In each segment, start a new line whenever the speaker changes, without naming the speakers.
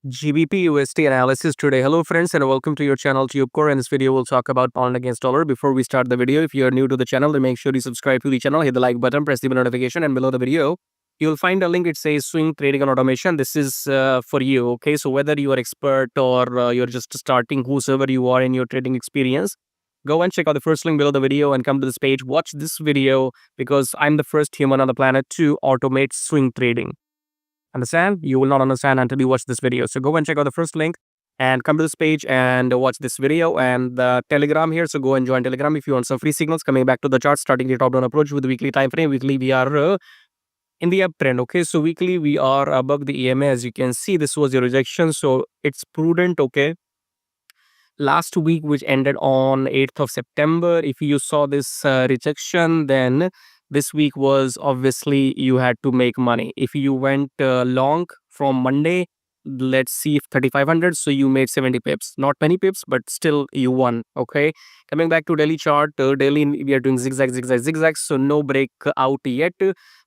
GBPUSD analysis today. Hello friends and welcome to your channel TubeCore. In this video we'll talk about pound against dollar. Before we start the video, if you are new to the channel, then make sure you subscribe to the channel, hit the like button, press the bell notification, and below the video you'll find a link. It says swing trading and automation. This is for you. Okay, so whether you are expert or you're just starting, whosoever you are in your trading experience, go and check out the first link below the video and come to this page. Watch this video because I'm the first human on the planet to automate swing trading. Understand? You will not understand until you watch this video. So go and check out the first link and come to this page and watch this video, and the Telegram here. So go and join Telegram if you want some free signals. Coming back to the chart, starting the top down approach with the weekly time frame. Weekly we are in the uptrend. Okay, so weekly we are above the EMA. As you can see, this was your rejection, so it's prudent. Okay, last week, which ended on 8th of September, if you saw this rejection, then this week was obviously you had to make money. If you went long from Monday, let's see, if 3500, so you made 70 pips. Not many pips, but still you won. Okay, coming back to daily chart, daily we are doing zigzag, so no breakout yet.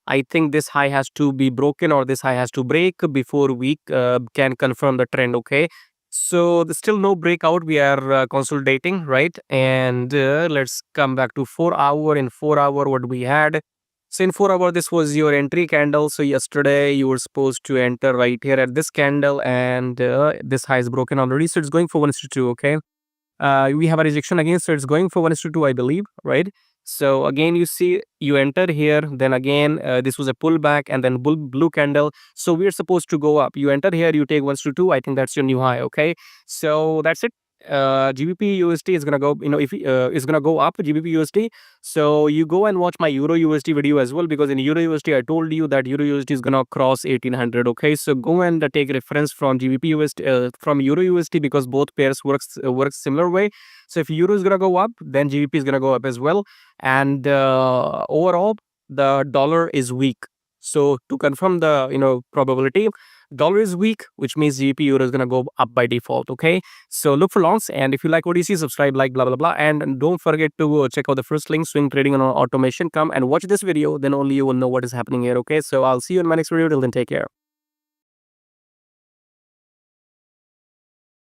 I think this high has to be broken or this high has to break before we can confirm the trend. Okay, so there's still no breakout. We are consolidating, right? And let's come back to 4 hour. In 4 hour, what we had. So in 4 hour, this was your entry candle. So yesterday you were supposed to enter right here at this candle, and this high is broken already. So it's going for 1:2. Okay. We have a rejection again, so it's going for 1:2, I believe, right? So again, you see, you enter here, then again, this was a pullback, and then blue candle. So we're supposed to go up. You enter here, you take 1:2. I think that's your new high. Okay, so that's it. GBP USD is gonna go. If is gonna go up, GBP USD. So you go and watch my Euro USD video as well, because in Euro USD I told you that Euro USD is gonna cross 1800. Okay, so go and take reference from GBP USD from Euro USD, because both pairs works similar way. So if Euro is gonna go up, then GBP is gonna go up as well. And overall, the dollar is weak. So to confirm the probability, dollar is weak, which means GBP Euro is gonna go up by default. Okay, so look for longs, and if you like what you see, subscribe, like, blah blah blah, and don't forget to check out the first link, swing trading and automation. Come and watch this video, then only you will know what is happening here. Okay, so I'll see you in my next video. Till then, take care.